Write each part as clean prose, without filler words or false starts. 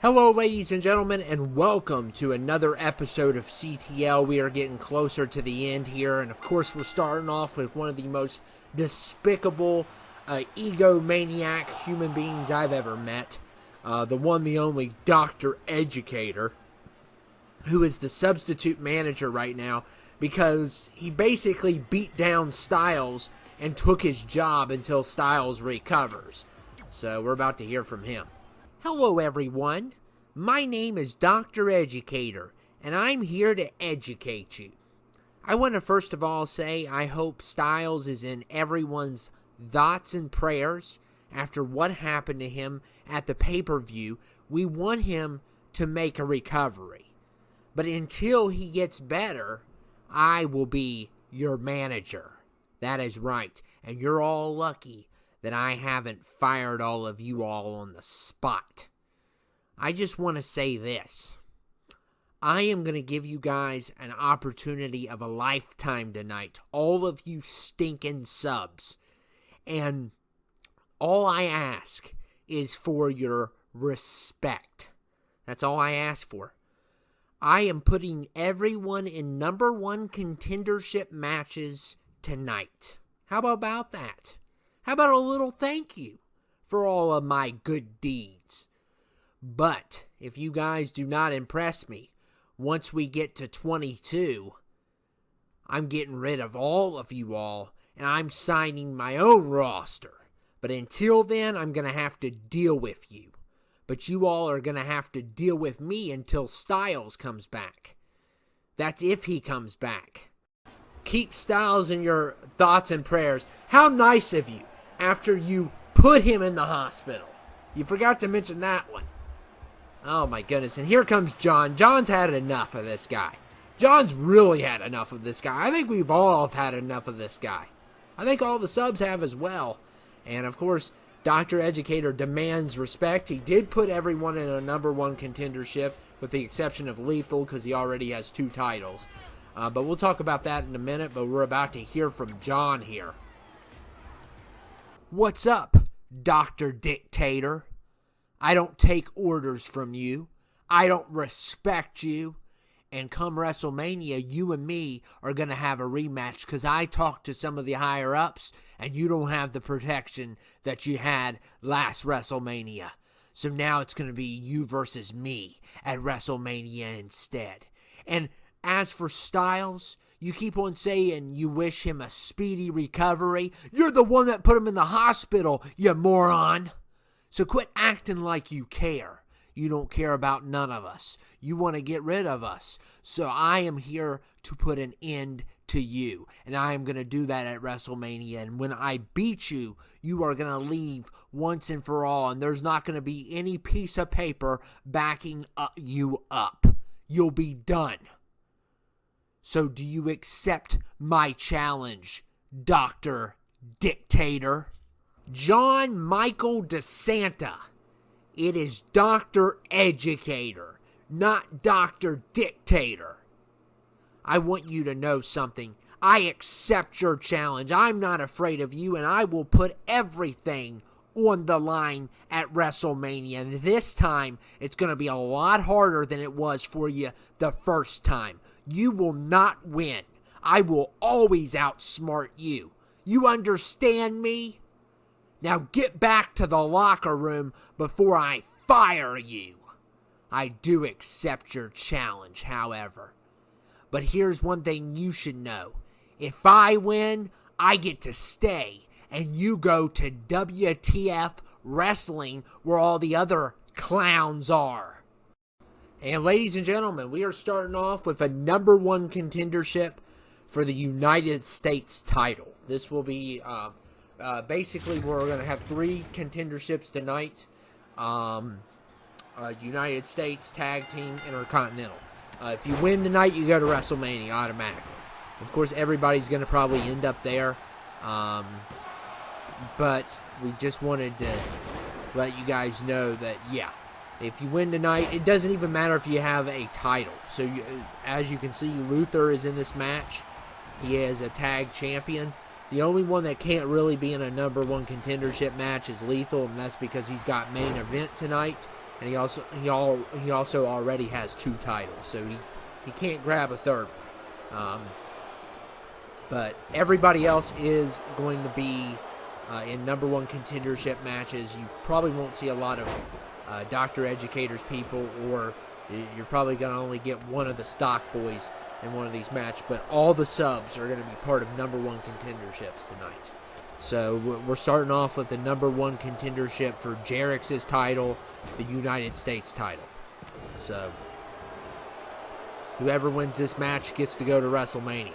Hello, ladies and gentlemen, and welcome to another episode of CTL. We are getting closer to the end here, and of course, we're starting off with one of the most despicable, egomaniac human beings I've ever met. The one, the only Dr. Educator, who is the substitute manager right now because he basically beat down Styles and took his job until Styles recovers. So we're about to hear from him. Hello, everyone. My name is Dr. Educator, and I'm here to educate you. I want to first of all say I hope Styles is in everyone's thoughts and prayers after what happened to him at the pay-per-view. We want him to make a recovery. But until he gets better, I will be your manager. That is right, and you're all lucky that I haven't fired all of you all on the spot. I just want to say this. I am going to give you guys an opportunity of a lifetime tonight. All of you stinking subs. And all I ask is for your respect. That's all I ask for. I am putting everyone in number one contendership matches tonight. How about that? How about a little thank you for all of my good deeds? But if you guys do not impress me, once we get to 22, I'm getting rid of all of you all, and I'm signing my own roster. But until then, I'm going to have to deal with you. But you all are going to have to deal with me until Styles comes back. That's if he comes back. Keep Styles in your thoughts and prayers. How nice of you. After you put him in the hospital. You forgot to mention that one. Oh my goodness. And here comes John. John's had enough of this guy. John's really had enough of this guy. I think we've all had enough of this guy. I think all the subs have as well. And of course, Dr. Educator demands respect. He did put everyone in a number one contendership, with the exception of Lethal, because he already has 2 titles. But we'll talk about that in a minute, but we're about to hear from John here. What's up, Dr. Dictator? I don't take orders from you. I don't respect you. And come WrestleMania, you and me are going to have a rematch because I talked to some of the higher-ups, and you don't have the protection that you had last WrestleMania. So now it's going to be you versus me at WrestleMania instead. And as for Styles, you keep on saying you wish him a speedy recovery. You're the one that put him in the hospital, you moron. So quit acting like you care. You don't care about none of us. You want to get rid of us. So I am here to put an end to you. And I am going to do that at WrestleMania. And when I beat you, you are going to leave once and for all. And there's not going to be any piece of paper backing you up. You'll be done. So do you accept my challenge, Dr. Dictator? John Michael DeSanta. It is Dr. Educator, not Dr. Dictator. I want you to know something. I accept your challenge. I'm not afraid of you, and I will put everything on the line at WrestleMania. And this time, it's going to be a lot harder than it was for you the first time. You will not win. I will always outsmart you. You understand me? Now get back to the locker room before I fire you. I do accept your challenge, however. But here's one thing you should know. If I win, I get to stay, and you go to WTF Wrestling where all the other clowns are. And ladies and gentlemen, we are starting off with a number one contendership for the United States title. This will be basically we're going to have 3 contenderships tonight. United States Tag Team Intercontinental. If you win tonight, you go to WrestleMania automatically. Of course, everybody's going to probably end up there. But we just wanted to let you guys know that, yeah, if you win tonight, it doesn't even matter if you have a title. So, as you can see, Luther is in this match. He is a tag champion. The only one that can't really be in a number one contendership match is Lethal, and that's because he's got main event tonight. and he also already has 2 titles, so he can't grab a third one. But everybody else is going to be in number 1 contendership matches. You probably won't see a lot of Dr. Educator's people, or you're probably going to only get one of the stock boys in one of these matches, but all the subs are going to be part of number 1 contenderships tonight. So we're starting off with the number 1 contendership for Jarrett's title, the United States title. So whoever wins this match gets to go to WrestleMania.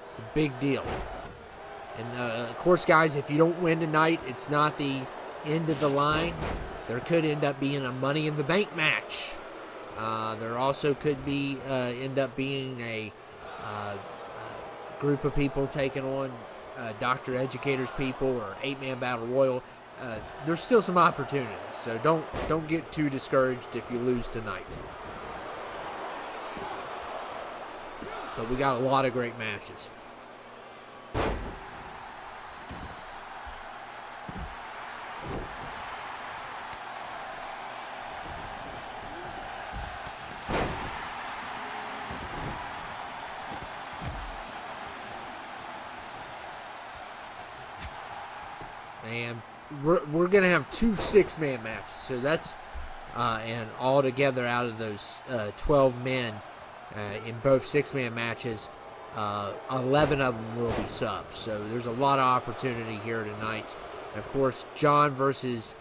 It's a big deal. And of course, guys, if you don't win tonight, it's not the end of the line. There could end up being a Money in the Bank match. There also could be end up being a group of people taking on Dr. Educator's people, or 8-man battle royal. There's still some opportunities, so don't get too discouraged if you lose tonight. But we got a lot of great matches. And we're going to have 2 6-man matches. So that's, and altogether out of those 12 men in both 6-man matches, 11 of them will be subs. So there's a lot of opportunity here tonight. And of course, John versus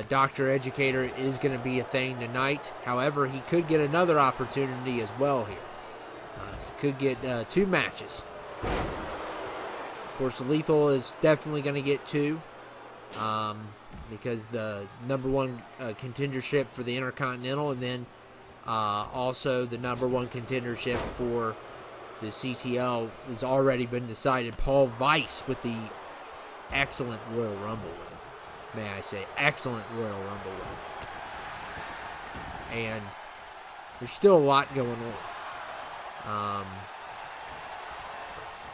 Dr. Educator is going to be a thing tonight. However, he could get another opportunity as well here. He could get 2 matches. Of course, Lethal is definitely going to get 2. Because the number 1 contendership for the Intercontinental, and then also the number 1 contendership for the CTL has already been decided. Paul Weiss with the excellent Royal Rumble win. May I say, excellent Royal Rumble win. And there's still a lot going on.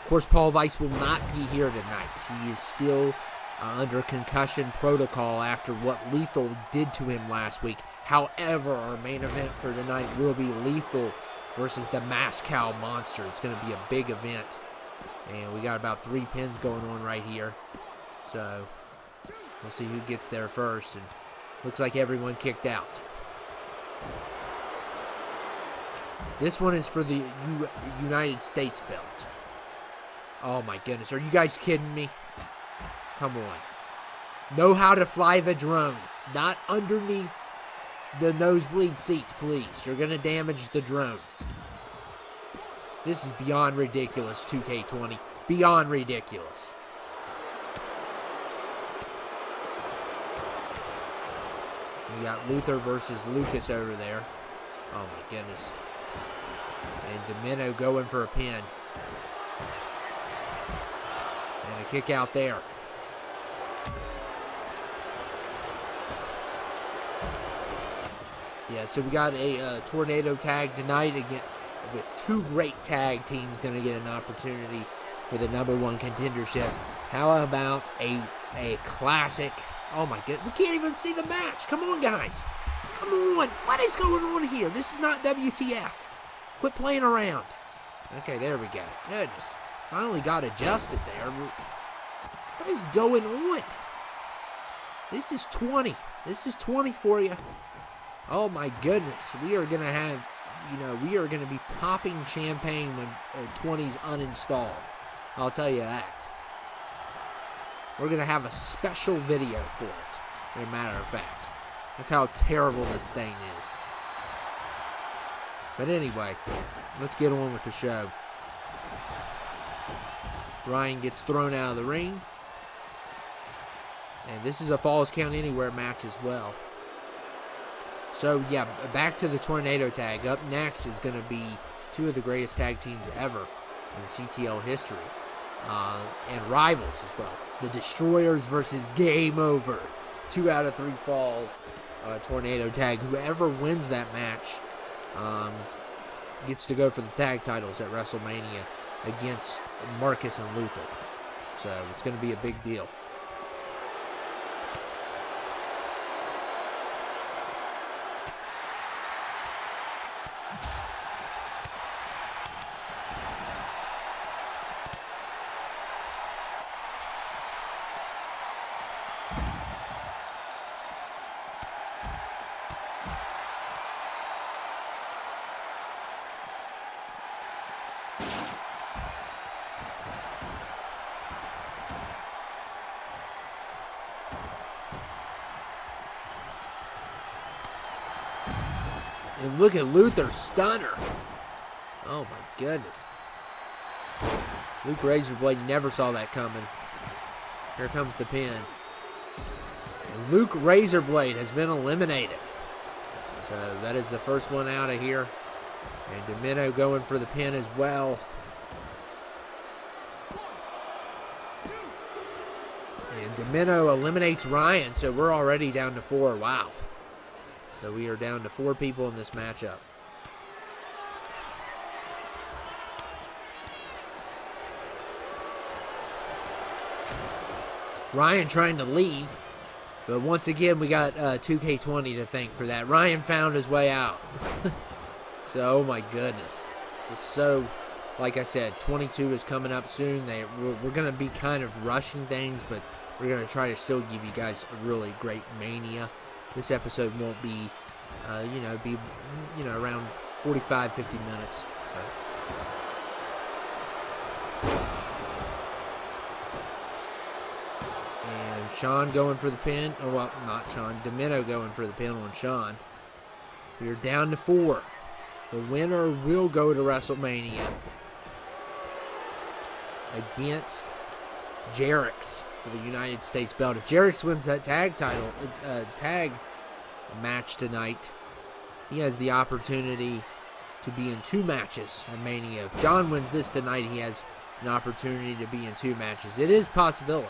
Of course, Paul Weiss will not be here tonight. He is still under concussion protocol after what Lethal did to him last week. However, our main event for tonight will be Lethal versus the Moscow Monster. It's going to be a big event. And we got about 3 pins going on right here. So we'll see who gets there first. And looks like everyone kicked out. This one is for the United States belt. Oh my goodness. Are you guys kidding me? Come on. Know how to fly the drone. Not underneath the nosebleed seats, please. You're going to damage the drone. This is beyond ridiculous, 2K20. Beyond ridiculous. We got Luther versus Lucas over there. Oh my goodness. And Domino going for a pin. And a kick out there. Yeah, so we got a tornado tag tonight again, with 2 great tag teams going to get an opportunity for the number 1 contendership. How about a classic? Oh my goodness, we can't even see the match. Come on, guys. Come on. What is going on here? This is not WTF. Quit playing around. Okay, there we go. Goodness. Finally got adjusted there. What is going on? This is 20. This is 20 for you. Oh my goodness, we are going to have, we are going to be popping champagne when 20's uninstalled. I'll tell you that. We're going to have a special video for it, as a matter of fact. That's how terrible this thing is. But anyway, let's get on with the show. Ryan gets thrown out of the ring. And this is a Falls Count Anywhere match as well. So, yeah, back to the tornado tag. Up next is going to be 2 of the greatest tag teams ever in CTL history. And rivals as well. The Destroyers versus Game Over. 2 out of 3 falls. Tornado tag. Whoever wins that match gets to go for the tag titles at WrestleMania against Marcus and Luther. So, it's going to be a big deal. And look at Luther's stunner. Oh my goodness. Luke Razorblade never saw that coming. Here comes the pin. And Luke Razorblade has been eliminated. So that is the first one out of here. And Domino going for the pin as well. And Domino eliminates Ryan, so we're already down to 4. Wow. So we are down to 4 people in this matchup. Ryan trying to leave. But once again, we got 2K20 to thank for that. Ryan found his way out. So, oh my goodness. Just so, like I said, 22 is coming up soon. We're going to be kind of rushing things, but we're going to try to still give you guys a really great Mania. This episode won't be, around 45, 50 minutes. So. And Sean going for the pin. Oh, well, not Sean. Domino going for the pin on Sean. We are down to 4. The winner will go to WrestleMania against Jarrex for the United States belt. If Jarrex wins that tag match tonight, he has the opportunity to be in 2 matches at Mania. If John wins this tonight, he has an opportunity to be in 2 matches. It is a possibility.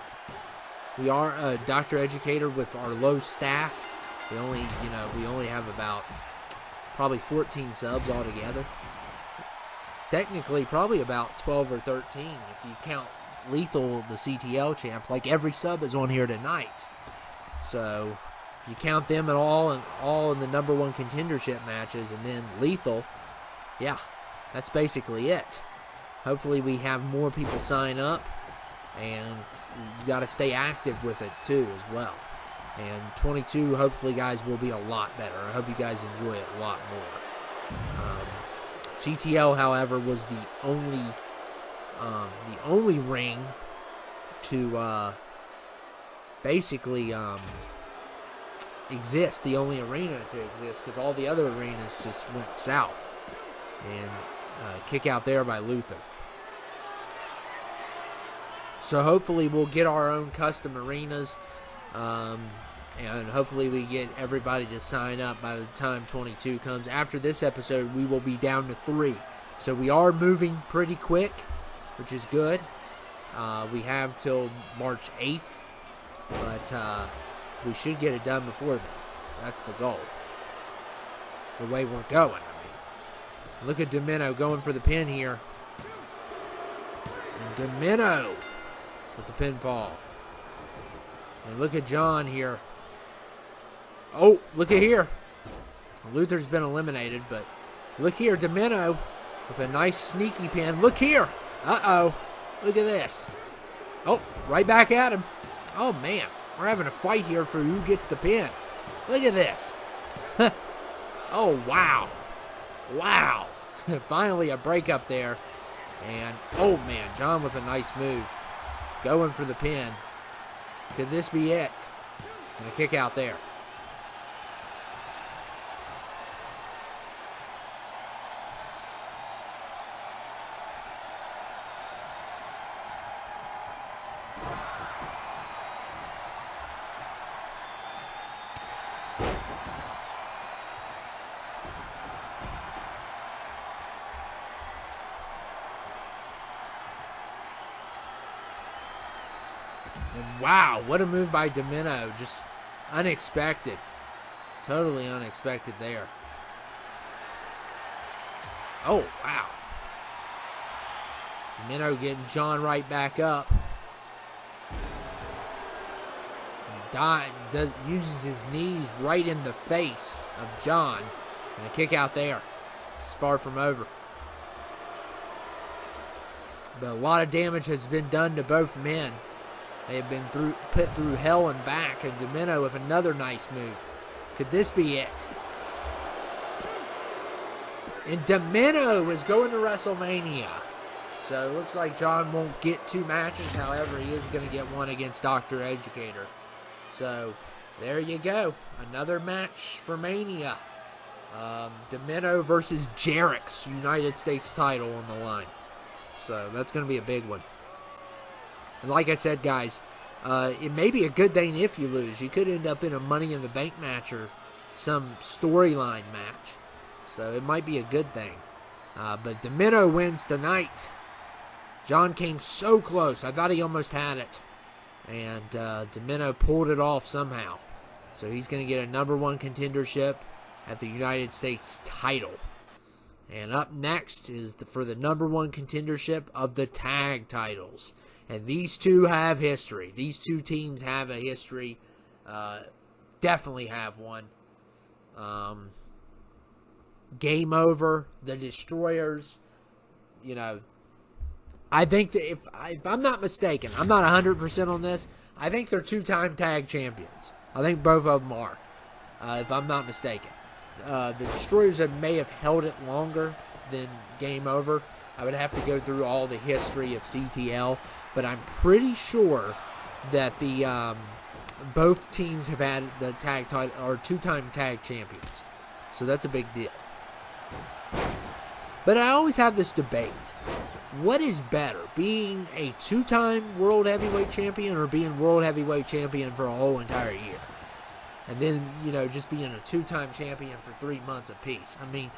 We are Dr. Educator with our low staff. We only have about probably 14 subs altogether. Technically, probably about 12 or 13 if you count Lethal, the CTL champ. Like every sub is on here tonight. So if you count them at all in the number 1 contendership matches, and then Lethal, yeah, that's basically it. Hopefully we have more people sign up, and you got to stay active with it too as well. And 22, hopefully, guys, will be a lot better. I hope you guys enjoy it a lot more. CTL, however, was the only ring to basically exist, the only arena to exist, because all the other arenas just went south. And kick out there by Luther. So hopefully we'll get our own custom arenas. And hopefully we get everybody to sign up by the time 22 comes. After this episode, we will be down to 3. So we are moving pretty quick, which is good. We have till March 8th, but we should get it done before then. That's the goal. The way we're going, I mean. Look at Domino going for the pin here. And Domino with the pinfall. And look at John here. Oh, look at here. Luther's been eliminated, but look here, Domino with a nice sneaky pin. Look here. Uh-oh. Look at this. Oh, right back at him. Oh, man. We're having a fight here for who gets the pin. Look at this. Oh, wow. Wow. Finally a break up there. And, oh, man, John with a nice move. Going for the pin. Could this be it? And a kick out there. And wow, what a move by Domino. Just unexpected. Totally unexpected there. Oh, wow. Domino getting John right back up. Uses his knees right in the face of John. And a kick out there. It's far from over. But a lot of damage has been done to both men. They have been put through hell and back. And Domino with another nice move. Could this be it? And Domino is going to WrestleMania. So it looks like John won't get 2 matches. However, he is going to get one against Dr. Educator. So there you go. Another match for Mania. Domino versus Jarrett's United States title on the line. So that's going to be a big one. And like I said, guys, it may be a good thing if you lose. You could end up in a Money in the Bank match or some storyline match. So it might be a good thing. But Domino wins tonight. John came so close. I thought he almost had it. And Domino pulled it off somehow. So he's going to get a number one contendership at the United States title. And up next is for the number one contendership of the tag titles. And these two have history. These two teams have a history. Definitely have one. Game Over, the Destroyers. You know, I think that if I'm not mistaken, I'm not 100% on this. I think they're two-time tag champions. I think both of them are, if I'm not mistaken. The Destroyers may have held it longer than Game Over. I would have to go through all the history of CTL, but I'm pretty sure that the both teams have had the tag title or two-time tag champions. So that's a big deal. But I always have this debate. What is better, being a two-time World Heavyweight Champion or being World Heavyweight Champion for a whole entire year? And then, you know, just being a two-time champion for 3 months apiece. I mean,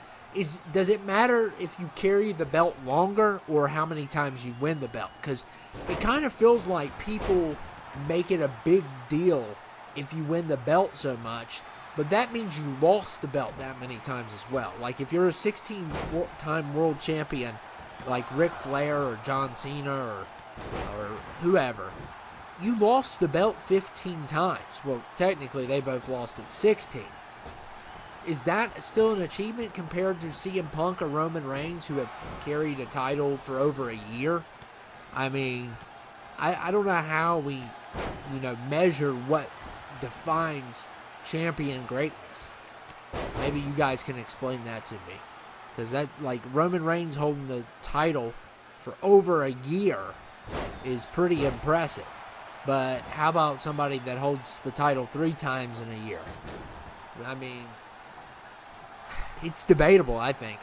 does it matter if you carry the belt longer or how many times you win the belt? Because it kind of feels like people make it a big deal if you win the belt so much, but that means you lost the belt that many times as well. Like if you're a 16-time world champion like Ric Flair or John Cena or whoever, you lost the belt 15 times. Well, technically they both lost it 16. Is that still an achievement compared to CM Punk or Roman Reigns, who have carried a title for over a year? I mean, I don't know how we, you know, measure what defines champion greatness. Maybe you guys can explain that to me. Because that, like, Roman Reigns holding the title for over a year is pretty impressive. But how about somebody that holds the title 3 times in a year? I mean, it's debatable, I think.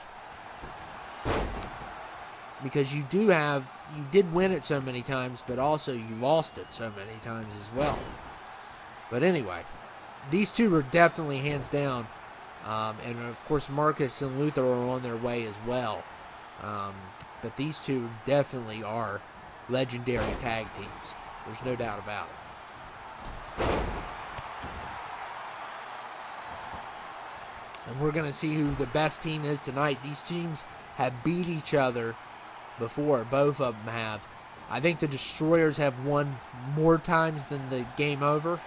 Because you did win it so many times, but also you lost it so many times as well. But anyway, these two are definitely hands down. And of course, Marcus and Luther are on their way as well. But these two definitely are legendary tag teams. There's no doubt about it. And we're going to see who the best team is tonight. These teams have beat each other before. Both of them have. I think the Destroyers have won more times than the Game Over.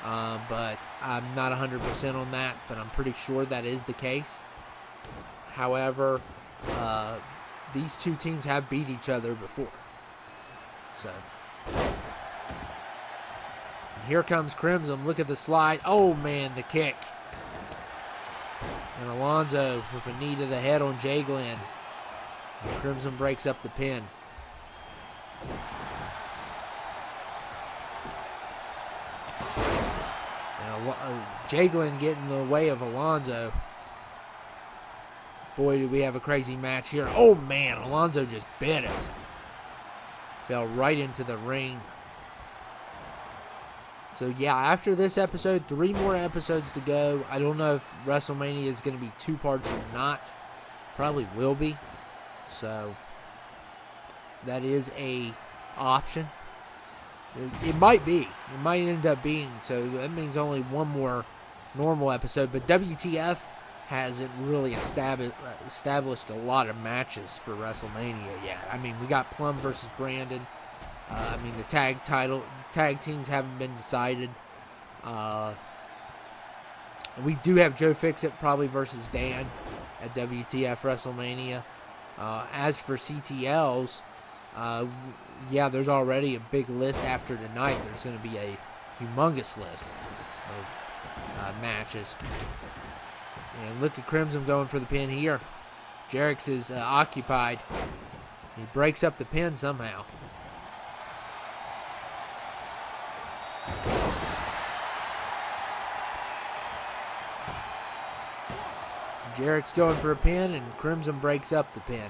But I'm not 100% on that, but I'm pretty sure that is the case. However, these two teams have beat each other before. So, and here comes Crimson. Look at the slide. Oh, man, the kick. And Alonzo with a knee to the head on Jay Glenn. And Crimson breaks up the pin. Jay Glenn getting in the way of Alonzo. Boy, do we have a crazy match here. Oh, man, Alonzo just bit it. Fell right into the ring. So, yeah, after this episode, 3 more episodes to go. I don't know if WrestleMania is going to be 2 parts or not. Probably will be. So, that is a option. It might be. It might end up being. So, that means only 1 more normal episode. But WTF hasn't really established a lot of matches for WrestleMania yet. I mean, we got Plum versus Brandon. I mean, the tag teams haven't been decided. We do have Joe Fixit probably versus Dan at WTF WrestleMania. As for CTLs, yeah, there's already a big list after tonight. There's going to be a humongous list of matches. And look at Crimson going for the pin here. Jarrett's is occupied. He breaks up the pin somehow. Jarrett's going for a pin, and Crimson breaks up the pin.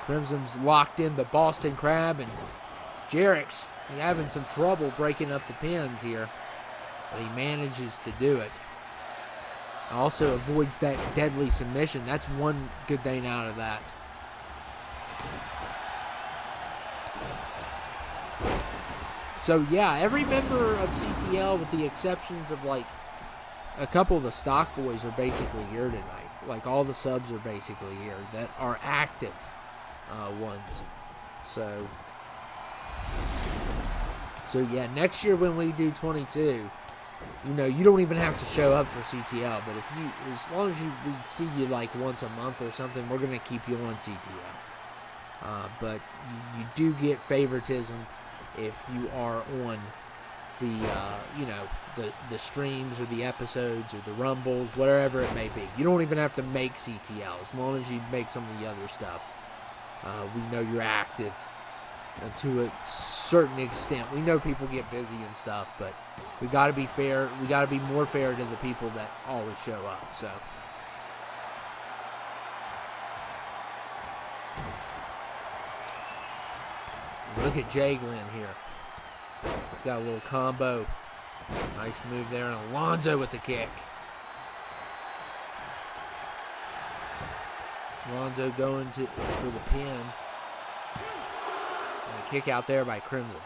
Crimson's locked in the Boston Crab, and Jarrett's having some trouble breaking up the pins here, but he manages to do it. Also avoids that deadly submission. That's one good thing out of that. So yeah, every member of CTL, with the exceptions of like a couple of the stock boys, are basically here tonight. Like all the subs are basically here that are active ones. So yeah, next year when we do 22, you know, you don't even have to show up for CTL, but if you, as long as we see you like once a month or something, we're going to keep you on CTL. But you do get favoritism if you are on the streams or the episodes or the rumbles, whatever it may be. You don't even have to make CTL, as long as you make some of the other stuff. We know you're active to a certain extent. We know people get busy and stuff, but we got to be fair. We got to be more fair to the people that always show up. So look at Jay Glenn here. He's got a little combo. Nice move there, and Alonzo with the kick. Alonzo going for the pin. And a kick out there by Crimson.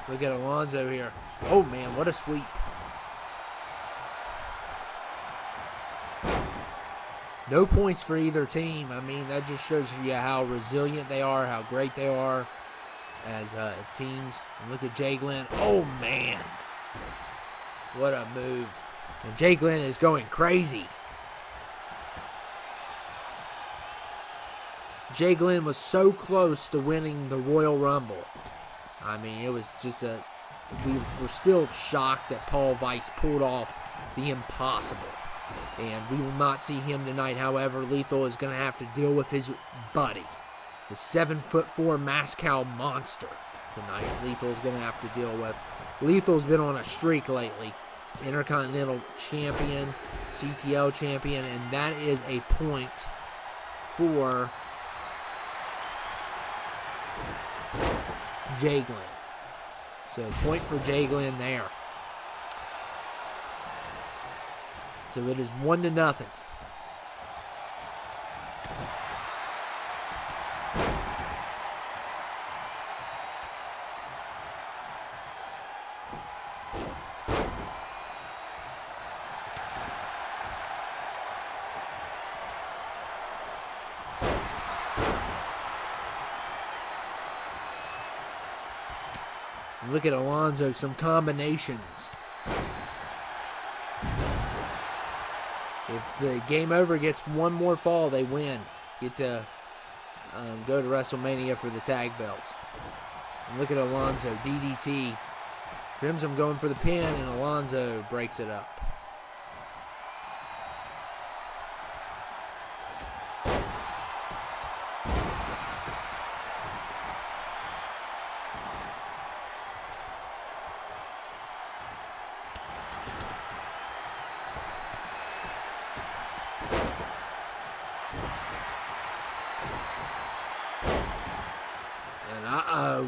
Look at Alonzo here. Oh man, what a sweep. No points for either team. I mean, that just shows you how resilient they are, how great they are as teams. And look at Jay Glenn. Oh, man. What a move. And Jay Glenn is going crazy. Jay Glenn was so close to winning the Royal Rumble. I mean, it was just we were still shocked that Paul Weiss pulled off the impossible. And we will not see him tonight. However, Lethal is going to have to deal with his buddy, the 7'4" Moscow monster tonight. Lethal is going to have to deal with. Lethal's been on a streak lately. Intercontinental champion, CTL champion, and that is a point for Jay Glenn. So, point for Jay Glenn there. So it is 1-0. Look at Alonzo, some combinations. If the Game Over gets one more fall, they win. Get to go to WrestleMania for the tag belts. And look at Alonzo, DDT. Crimson going for the pin, and Alonzo breaks it up.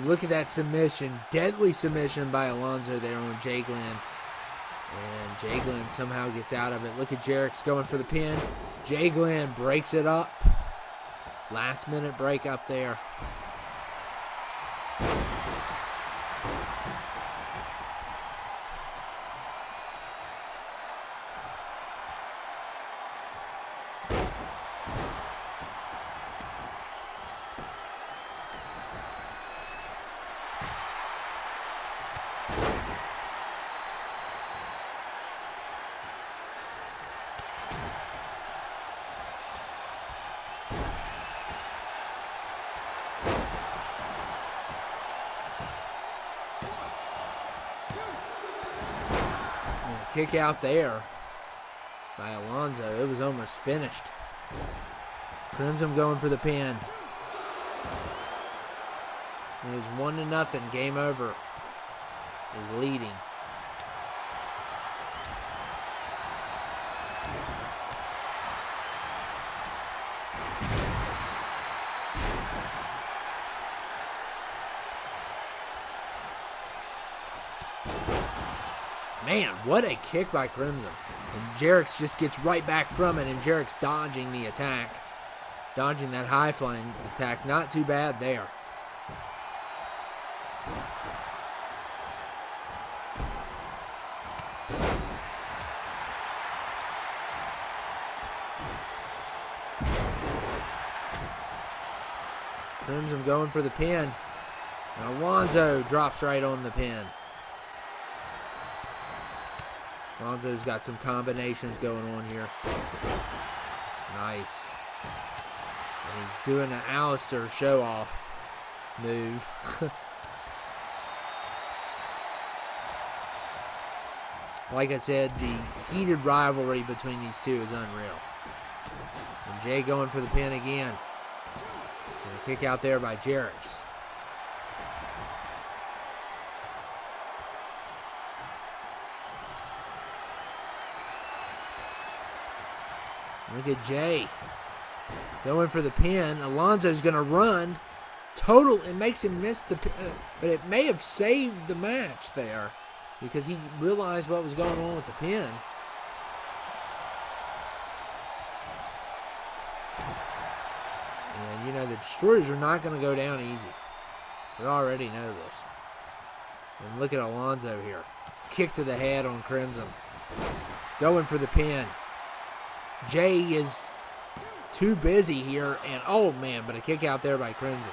Look at that submission. Deadly submission by Alonzo there on Jay Glenn. And Jay Glenn somehow gets out of it. Look at Jarrett's going for the pin. Jay Glenn breaks it up. Last minute break up there. Kick out there. by Alonso. It was almost finished. Crimson going for the pin. It is 1-0. Game over. Is leading. Man, what a kick by Crimson. And Jarrett's just gets right back from it, and Jarrett's dodging the attack. Dodging that high flying attack. Not too bad there. Crimson going for the pin. And Alonso drops right on the pin. Alonso's got some combinations going on here. Nice. And he's doing an Alistair show-off move. Like I said, the heated rivalry between these two is unreal. And Jay going for the pin again. And a kick out there by Jarrett's. Look at Jay going for the pin. Alonso's going to run. It makes him miss the pin. But it may have saved the match there because he realized what was going on with the pin. And, you know, the Destroyers are not going to go down easy. We already know this. And look at Alonso here. Kick to the head on Crimson. Going for the pin. Jay is too busy here, and oh man, but a kick out there by Crimson.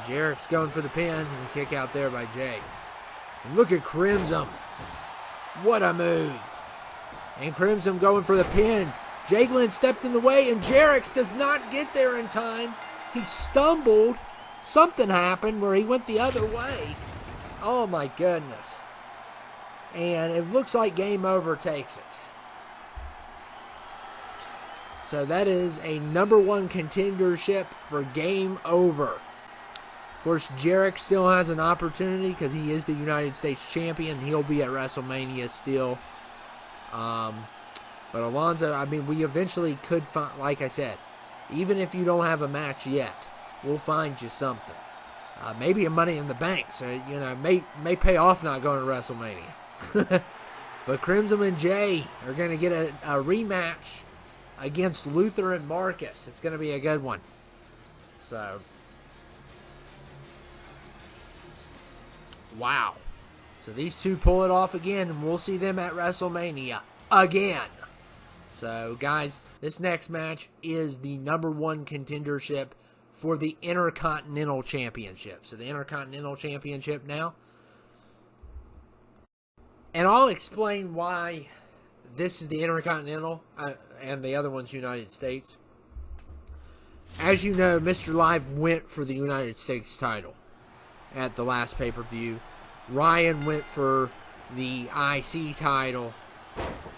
Jarrett's going for the pin, and a kick out there by Jay. And look at Crimson. What a move. And Crimson going for the pin. Jay Glenn stepped in the way, and Jarrett's does not get there in time. He stumbled. Something happened where he went the other way. Oh, my goodness. And it looks like Game Over takes it. So that is a #1 contendership for Game Over. Of course, Jarrett still has an opportunity because he is the United States champion. He'll be at WrestleMania still. But Alonso, I mean, we eventually could find, like I said, even if you don't have a match yet, we'll find you something. Maybe a Money in the Bank, so, you know, may pay off not going to WrestleMania. But Crimson and Jay are going to get a rematch against Luther and Marcus. It's going to be a good one. So, wow. So these two pull it off again, and we'll see them at WrestleMania again. So, guys, this next match is the #1 contendership for the Intercontinental Championship. So, the Intercontinental Championship now. And I'll explain why this is the Intercontinental and the other one's United States. As you know, Mr. Live went for the United States title at the last pay-per-view. Ryan went for the IC title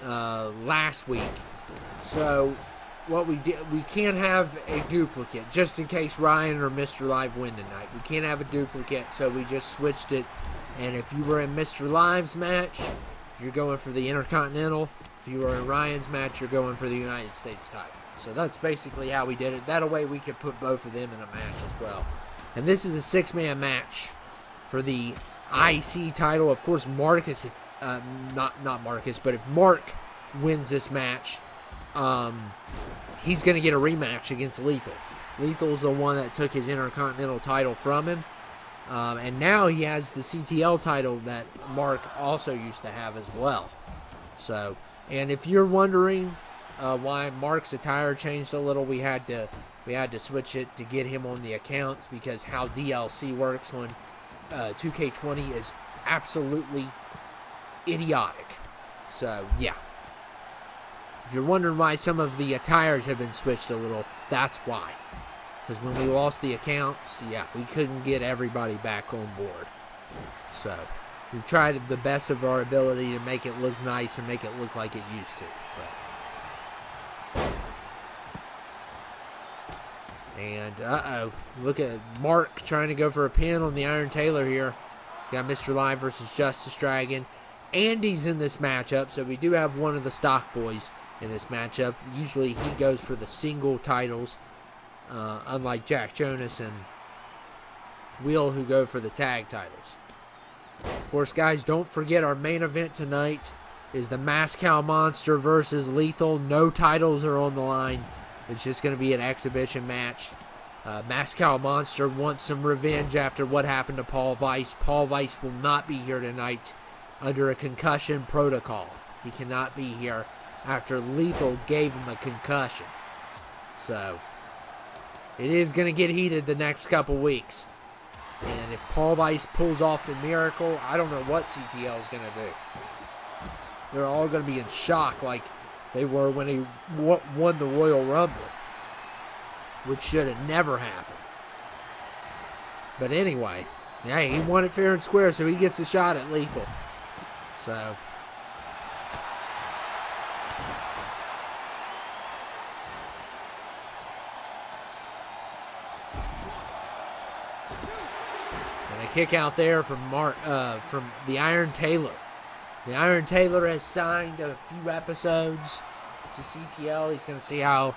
last week. So what we did, we can't have a duplicate just in case Ryan or Mr. Live win tonight. We can't have a duplicate, so we just switched it. And if you were in Mr. Live's match, you're going for the Intercontinental. If you were in Ryan's match, you're going for the United States title. So that's basically how we did it. That way we could put both of them in a match as well. And this is a 6-man match for the IC title. Of course, Marcus, not Marcus, but if Mark wins this match, he's going to get a rematch against Lethal. Lethal's the one that took his Intercontinental title from him. And now he has the CTL title that Mark also used to have as well. So, and if you're wondering why Mark's attire changed a little, we had to switch it to get him on the accounts because how DLC works on 2K20 is absolutely idiotic. So, yeah. If you're wondering why some of the attires have been switched a little, that's why. Because when we lost the accounts, yeah, we couldn't get everybody back on board. So, we've tried the best of our ability to make it look nice and make it look like it used to. And, look at Mark trying to go for a pin on the Iron Taylor here. Got Mr. Live versus Justice Dragon. Andy's in this matchup, so we do have one of the stock boys in this matchup. Usually he goes for the single titles, unlike Jack Jonas and Will, who go for the tag titles. Of course, guys, don't forget our main event tonight is the Moscow Monster versus Lethal. No titles are on the line. It's just going to be an exhibition match. Moscow Monster wants some revenge after what happened to Paul Weiss. Paul Weiss will not be here tonight under a concussion protocol. He cannot be here after Lethal gave him a concussion. So, it is going to get heated the next couple weeks. And if Paul Weiss pulls off the miracle, I don't know what CTL is going to do. They're all going to be in shock like they were when he won the Royal Rumble, which should have never happened. But anyway, yeah, he won it fair and square, so he gets a shot at Lethal. So, and a kick out there from from the Iron Taylor. The Iron Taylor has signed a few episodes to CTL. He's going to see how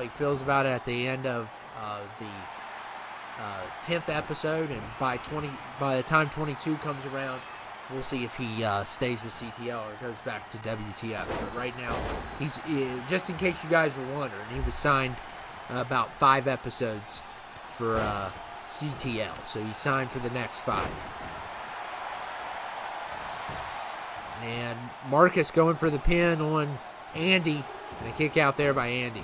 he feels about it at the end of the 10th episode, and by the time 22 comes around, we'll see if he stays with CTL or goes back to WTF. But right now, he's just in case you guys were wondering, he was signed about 5 episodes for CTL, so he's signed for the next 5. And Marcus going for the pin on Andy, and a kick out there by Andy.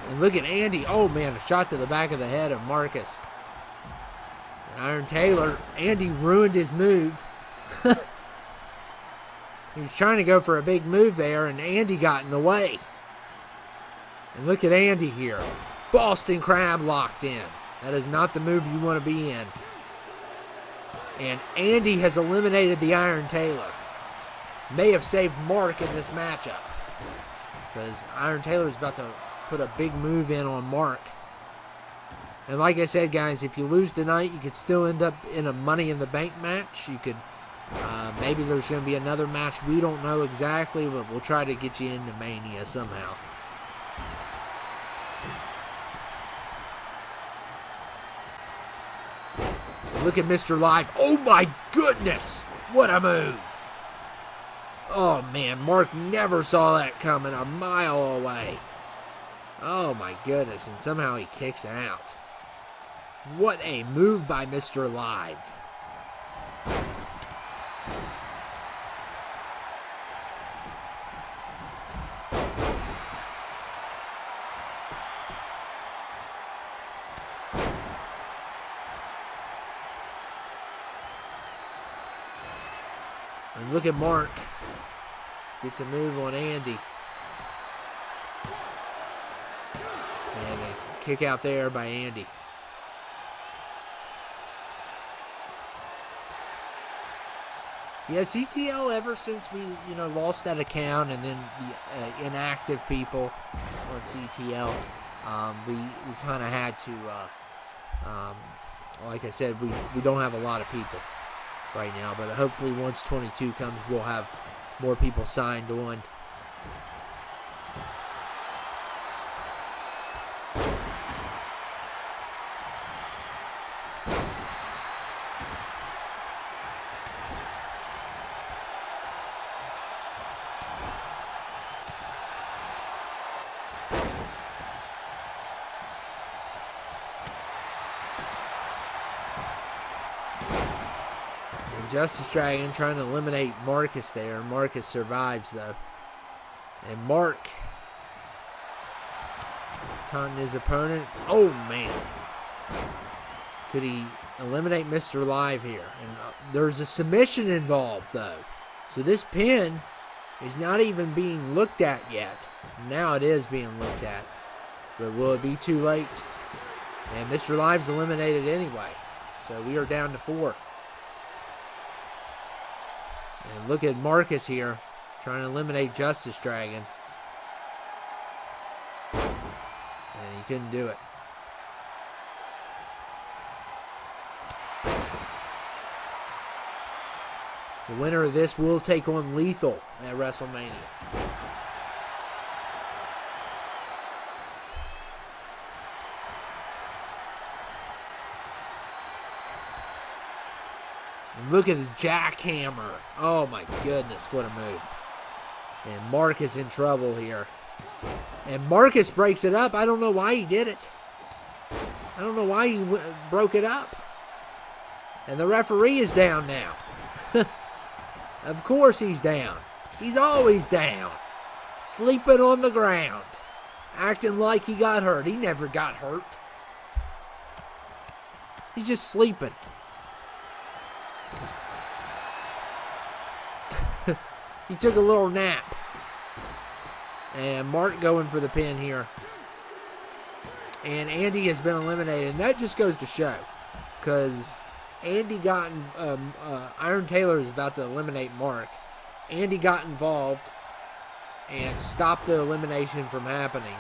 And look at Andy. Oh, man, a shot to the back of the head of Marcus. Iron Taylor. Andy ruined his move. He was trying to go for a big move there, and Andy got in the way. And look at Andy here. Boston Crab locked in. That is not the move you want to be in. And Andy has eliminated the Iron Taylor. May have saved Mark in this matchup, because Iron Taylor is about to put a big move in on Mark. And like I said, guys, if you lose tonight, you could still end up in a Money in the Bank match. You could, maybe there's going to be another match. We don't know exactly, but we'll try to get you into Mania somehow. Look at Mr. Live. Oh my goodness! What a move! Oh man, Mark never saw that coming a mile away. Oh my goodness, and somehow he kicks out. What a move by Mr. Live. And look at Mark. Gets a move on Andy. And a kick out there by Andy. Yeah, CTL, ever since we, lost that account and then the inactive people on CTL, we kind of had to, like I said, we don't have a lot of people right now, but hopefully once 22 comes, we'll have more people signed on. Justice Dragon trying to eliminate Marcus there. Marcus survives, though. And Mark taunting his opponent. Oh, man. Could he eliminate Mr. Live here? And there's a submission involved, though. So this pin is not even being looked at yet. Now it is being looked at. But will it be too late? And Mr. Live's eliminated anyway. So we are down to 4. And look at Marcus here, trying to eliminate Justice Dragon. And he couldn't do it. The winner of this will take on Lethal at WrestleMania. And look at the jackhammer. Oh my goodness, what a move. And Mark is in trouble here. And Marcus breaks it up. I don't know why he did it. I don't know why he broke it up. And the referee is down now. Of course he's down. He's always down. Sleeping on the ground. Acting like he got hurt. He never got hurt. He's just sleeping. He took a little nap. And Mark going for the pin here. And Andy has been eliminated. And that just goes to show. Because Andy got... Iron Taylor is about to eliminate Mark. Andy got involved and stopped the elimination from happening.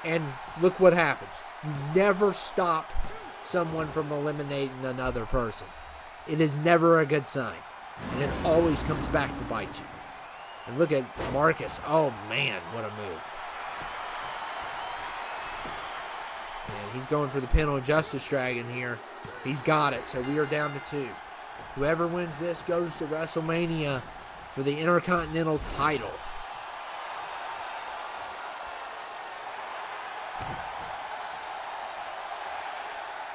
And look what happens. You never stop someone from eliminating another person. It is never a good sign. And it always comes back to bite you. And look at Marcus. Oh, man, what a move. And he's going for the pin on Justice Dragon here. He's got it, so we are down to 2. Whoever wins this goes to WrestleMania for the Intercontinental title.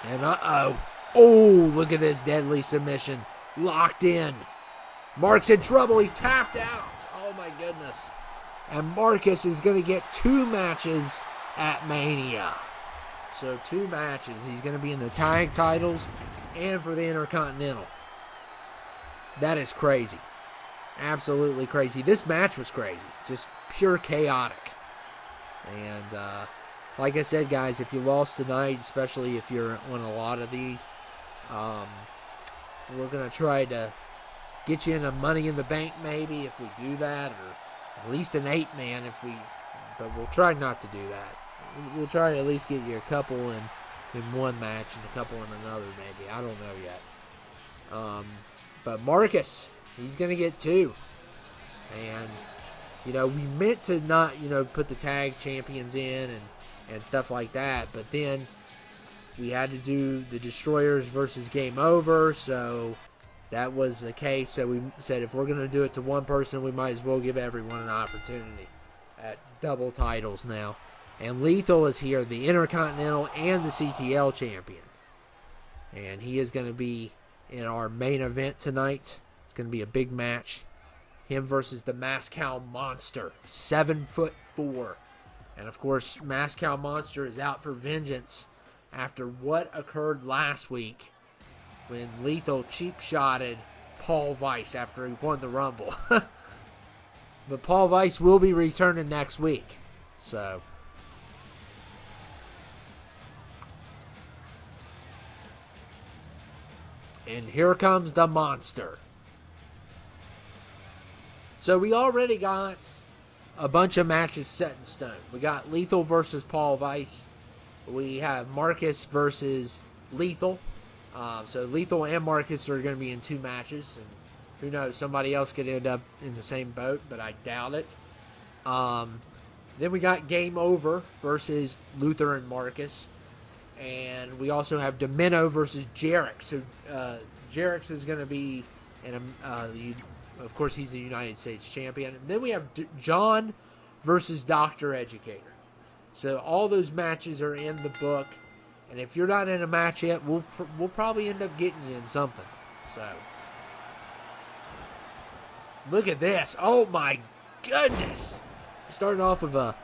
And oh, look at this deadly submission. Locked in. Mark's in trouble. He tapped out. Oh, my goodness. And Marcus is going to get 2 matches at Mania. So 2 matches. He's going to be in the tag titles and for the Intercontinental. That is crazy. Absolutely crazy. This match was crazy. Just pure chaotic. And like I said, guys, if you lost tonight, especially if you're on a lot of these, we're going to try to get you in a Money in the Bank maybe if we do that, or at least an 8-man if we, but we'll try not to do that. We'll try to at least get you a couple in one match and a couple in another maybe. I don't know yet. But Marcus, he's going to get 2. And, we meant to not, put the tag champions in and stuff like that, but then we had to do the Destroyers versus Game Over, so that was the case. So we said if we're going to do it to one person, we might as well give everyone an opportunity at double titles now. And Lethal is here, the Intercontinental and the CTL champion. And he is going to be in our main event tonight. It's going to be a big match. Him versus the Moscow Monster, 7'4". And of course, Moscow Monster is out for vengeance after what occurred last week when Lethal cheap-shotted Paul Weiss after he won the Rumble. But Paul Weiss will be returning next week. So, and here comes the Monster. So we already got a bunch of matches set in stone. We got Lethal versus Paul Weiss. We have Marcus versus Lethal. So Lethal and Marcus are going to be in 2 matches. And who knows, somebody else could end up in the same boat, but I doubt it. Then we got Game Over versus Luther and Marcus. And we also have Domino versus Jarek. So Jarek is going to be, of course, he's the United States champion. And then we have John versus Dr. Educator. So all those matches are in the book. And if you're not in a match yet, we'll probably end up getting you in something. So look at this. Oh, my goodness. Starting off with a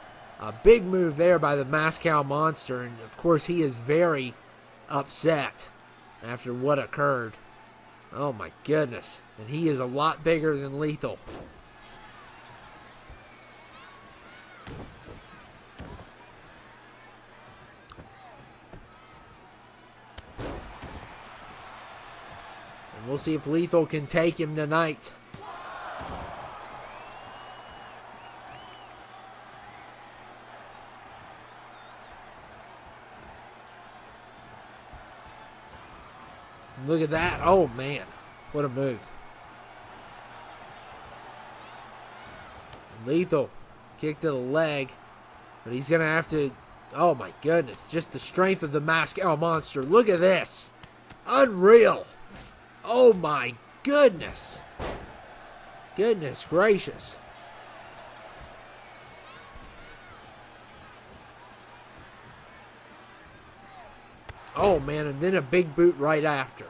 big move there by the Moscow Monster. And, of course, he is very upset after what occurred. Oh, my goodness. And he is a lot bigger than Lethal. And we'll see if Lethal can take him tonight. Look at that. Oh, man. What a move. Lethal. Kick to the leg. But he's going to have to... Oh, my goodness. Just the strength of the Moscow Monster. Look at this. Unreal. Oh, my goodness. Goodness gracious. Oh, man, and then a big boot right after.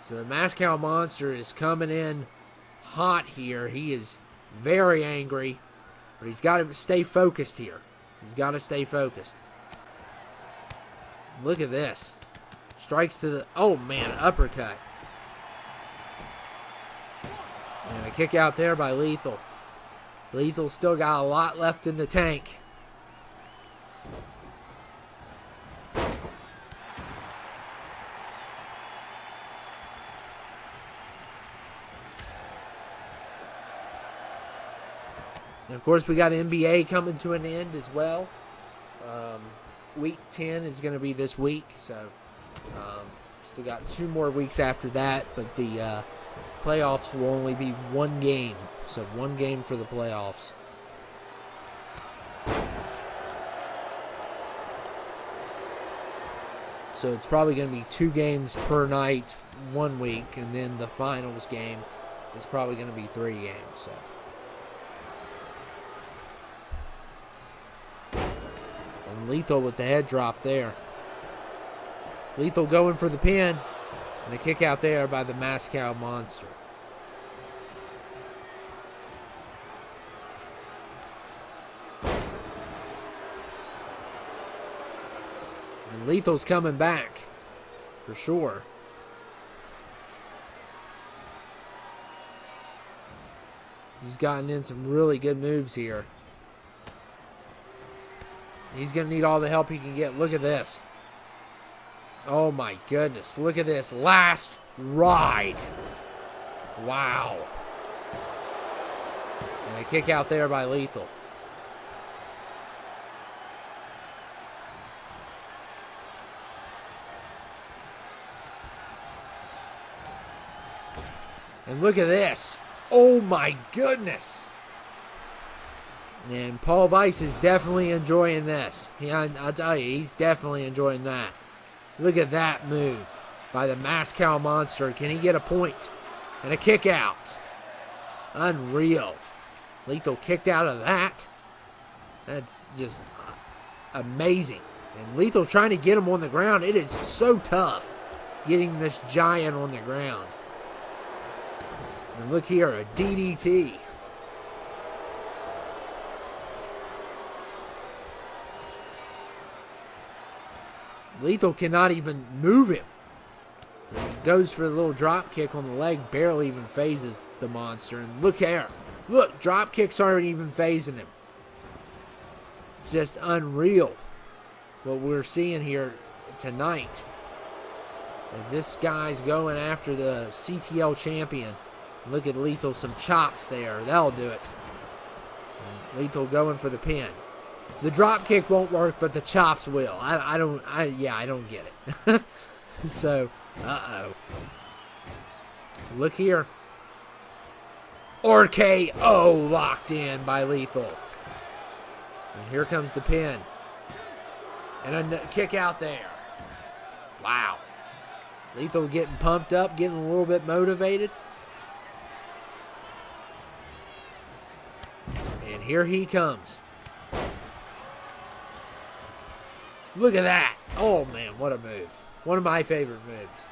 So the Moscow Monster is coming in hot here. He is very angry, but he's got to stay focused here. He's got to stay focused. Look at this. Strikes to the... Oh, man, uppercut. And a kick out there by Lethal. Lethal still got a lot left in the tank. And of course, we got NBA coming to an end as well. Week 10 is going to be this week, so still got 2 more weeks after that. But the playoffs will only be 1 game, so 1 game for the playoffs. So it's probably going to be 2 games per night, 1 week, and then the finals game is probably going to be 3 games. So. Lethal with the head drop there. Lethal going for the pin. And a kick out there by the Moscow Monster. And Lethal's coming back. For sure. He's gotten in some really good moves here. He's going to need all the help he can get. Look at this. Oh, my goodness. Look at this. Last ride. Wow. And a kick out there by Lethal. And look at this. Oh, my goodness. And Paul Weiss is definitely enjoying this. I'll tell you, he's definitely enjoying that. Look at that move by the Moscow Monster. Can he get a point? And a kick out. Unreal. Lethal kicked out of that. That's just amazing. And Lethal trying to get him on the ground. It is so tough getting this giant on the ground. And look here, a DDT. Lethal cannot even move him. He goes for a little drop kick on the leg, barely even phases the monster. And look here. Look, drop kicks aren't even phasing him. It's just unreal what we're seeing here tonight. As this guy's going after the CTL champion. Look at Lethal, some chops there. That'll do it. And Lethal going for the pin. The drop kick won't work, but the chops will. I don't get it. So, look here. RKO locked in by Lethal. And here comes the pin. And a kick out there. Wow. Lethal getting pumped up, getting a little bit motivated. And here he comes. Look at that. Oh, man, what a move. One of my favorite moves.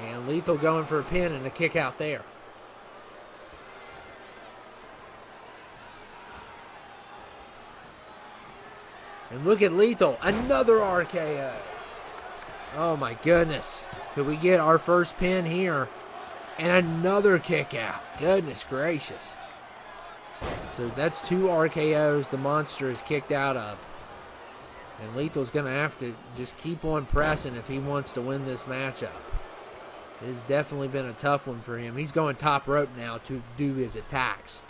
And Lethal going for a pin and a kick out there. And look at Lethal, another RKO. Oh my goodness. Could we get our first pin here? And another kick out. Goodness gracious. So that's 2 RKOs the Monster is kicked out of. And Lethal's going to have to just keep on pressing if he wants to win this matchup. It has definitely been a tough one for him. He's going top rope now to do his attacks.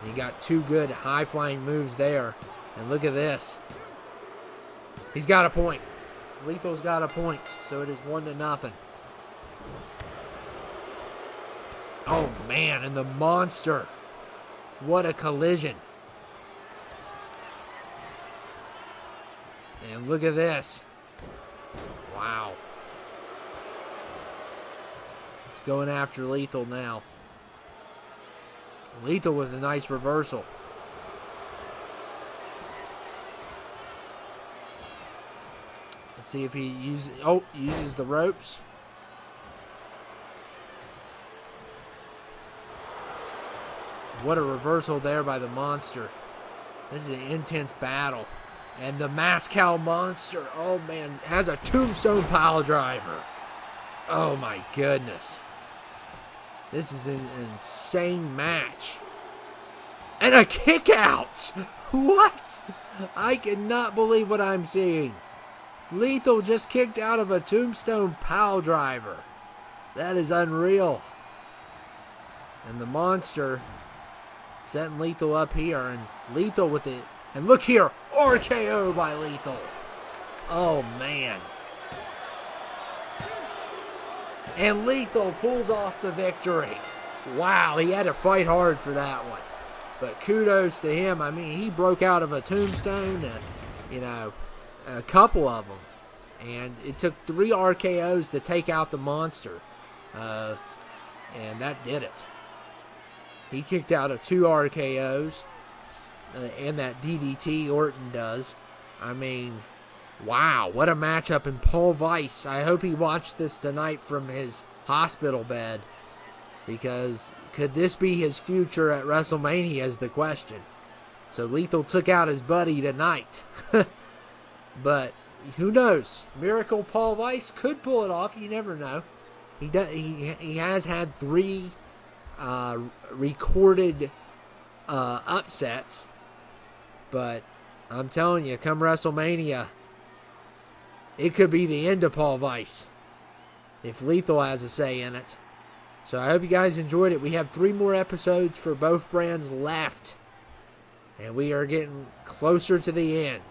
And he got 2 good high-flying moves there. And look at this. He's got a point. Lethal's got a point. So it is 1-0. Oh, man. And the Monster. What a collision. And look at this. Wow. It's going after Lethal now. Lethal with a nice reversal. Let's see if he uses the ropes. What a reversal there by the Monster. This is an intense battle. And the Moscow Monster, oh man, has a tombstone pile driver. Oh my goodness. This is an insane match. And a kick out. What? I cannot believe what I'm seeing. Lethal just kicked out of a tombstone pile driver. That is unreal. And the Monster setting Lethal up here. And Lethal with it. And look here. RKO by Lethal. Oh, man. And Lethal pulls off the victory. Wow, he had to fight hard for that one. But kudos to him. I mean, he broke out of a tombstone, a couple of them. And it took 3 RKOs to take out the Monster. And that did it. He kicked out of 2 RKOs. And that DDT Orton does. I mean, wow, what a matchup. And Paul Weiss, I hope he watched this tonight from his hospital bed. Because could this be his future at WrestleMania is the question. So Lethal took out his buddy tonight. But who knows? Miracle Paul Weiss could pull it off. You never know. He has had 3 recorded upsets. But I'm telling you, come WrestleMania, it could be the end of Paul Weiss if Lethal has a say in it. So I hope you guys enjoyed it. We have 3 more episodes for both brands left. And we are getting closer to the end.